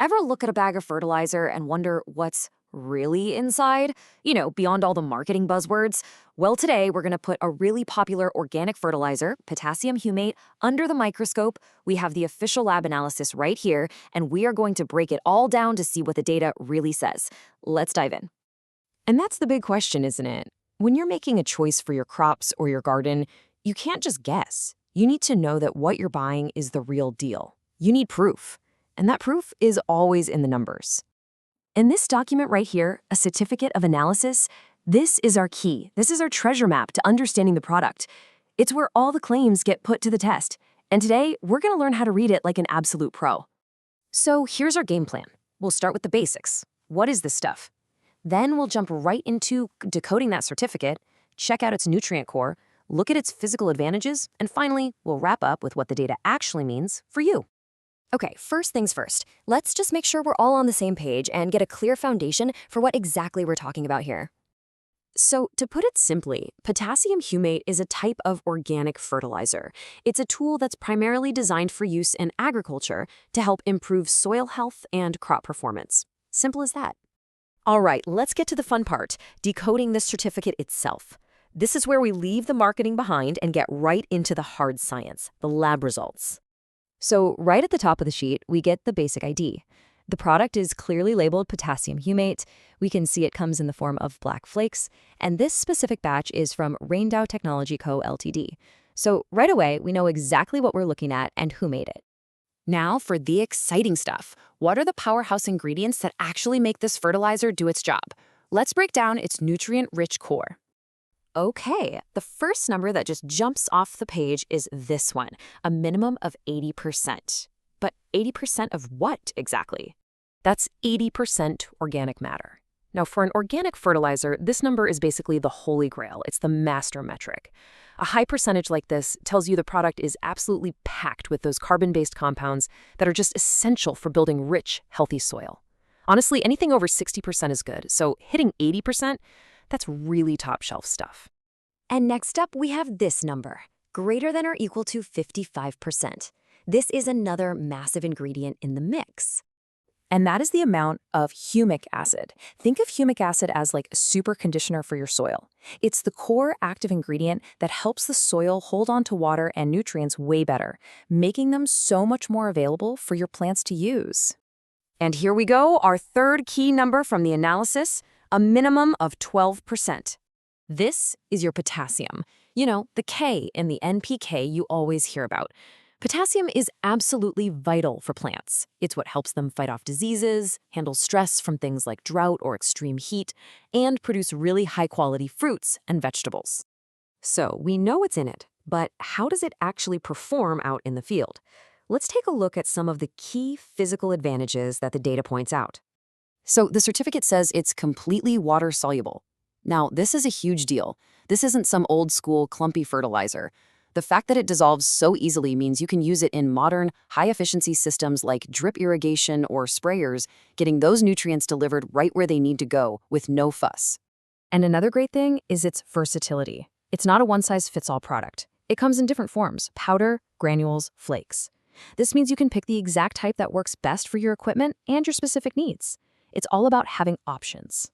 Ever look at a bag of fertilizer and wonder what's really inside? Beyond all the marketing buzzwords? Well, today we're going to put a really popular organic fertilizer, potassium humate, under the microscope. We have the official lab analysis right here, and we are going to break it all down to see what the data really says. Let's dive in. And that's the big question, isn't it? When you're making a choice for your crops or your garden, you can't just guess. You need to know that what you're buying is the real deal. You need proof. And that proof is always in the numbers. In this document right here, a certificate of analysis, this is our key. This is our treasure map to understanding the product. It's where all the claims get put to the test. And today, we're going to learn how to read it like an absolute pro. So here's our game plan. We'll start with the basics. What is this stuff? Then we'll jump right into decoding that certificate, check out its nutrient core, look at its physical advantages, and finally, we'll wrap up with what the data actually means for you. Okay, first things first. Let's just make sure we're all on the same page and get a clear foundation for what exactly we're talking about here. So, to put it simply, potassium humate is a type of organic fertilizer. It's a tool that's primarily designed for use in agriculture to help improve soil health and crop performance. Simple as that. All right, let's get to the fun part, decoding this certificate itself. This is where we leave the marketing behind and get right into the hard science, the lab results. So right at the top of the sheet, we get the basic ID. The product is clearly labeled potassium humate. We can see it comes in the form of black flakes, and this specific batch is from RAINDAO Technology Co. Ltd. So right away, we know exactly what we're looking at and who made it. Now for the exciting stuff. What are the powerhouse ingredients that actually make this fertilizer do its job? Let's break down its nutrient-rich core. Okay, the first number that just jumps off the page is this one, a minimum of 80%. But 80% of what exactly? That's 80% organic matter. Now, for an organic fertilizer, this number is basically the holy grail. It's the master metric. A high percentage like this tells you the product is absolutely packed with those carbon-based compounds that are just essential for building rich, healthy soil. Honestly, anything over 60% is good, so hitting 80%, that's really top-shelf stuff. And next up, we have this number, greater than or equal to 55%. This is another massive ingredient in the mix. And that is the amount of humic acid. Think of humic acid as like a super conditioner for your soil. It's the core active ingredient that helps the soil hold on to water and nutrients way better, making them so much more available for your plants to use. And here we go, our third key number from the analysis, a minimum of 12%. This is your potassium. The K in the NPK you always hear about. Potassium is absolutely vital for plants. It's what helps them fight off diseases, handle stress from things like drought or extreme heat, and produce really high-quality fruits and vegetables. So we know it's in it, but how does it actually perform out in the field? Let's take a look at some of the key physical advantages that the data points out. So the certificate says it's completely water-soluble. Now, this is a huge deal. This isn't some old-school clumpy fertilizer. The fact that it dissolves so easily means you can use it in modern, high-efficiency systems like drip irrigation or sprayers, getting those nutrients delivered right where they need to go with no fuss. And another great thing is its versatility. It's not a one-size-fits-all product. It comes in different forms: powder, granules, flakes. This means you can pick the exact type that works best for your equipment and your specific needs. It's all about having options.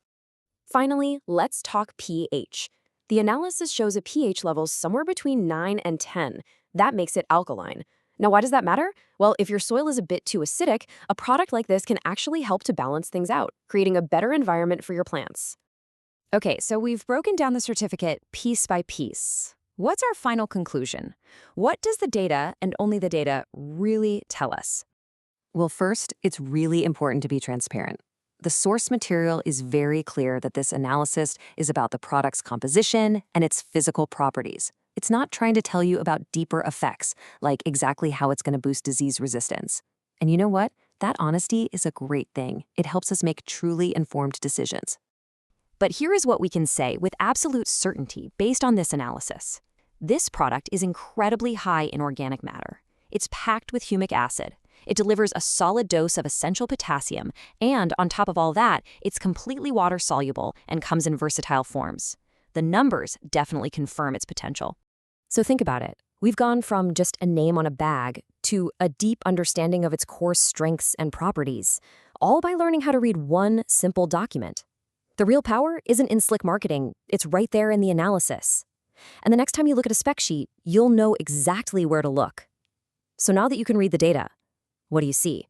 Finally, let's talk pH. The analysis shows a pH level somewhere between 9 and 10. That makes it alkaline. Now, why does that matter? Well, if your soil is a bit too acidic, a product like this can actually help to balance things out, creating a better environment for your plants. Okay, so we've broken down the certificate piece by piece. What's our final conclusion? What does the data, and only the data, really tell us? Well, first, it's really important to be transparent. The source material is very clear that this analysis is about the product's composition and its physical properties. It's not trying to tell you about deeper effects, like exactly how it's going to boost disease resistance. And you know what? That honesty is a great thing. It helps us make truly informed decisions. But here is what we can say with absolute certainty based on this analysis. This product is incredibly high in organic matter. It's packed with humic acid. It delivers a solid dose of essential potassium, and on top of all that, it's completely water-soluble and comes in versatile forms. The numbers definitely confirm its potential. So think about it. We've gone from just a name on a bag to a deep understanding of its core strengths and properties, all by learning how to read one simple document. The real power isn't in slick marketing, it's right there in the analysis. And the next time you look at a spec sheet, you'll know exactly where to look. So now that you can read the data, what do you see?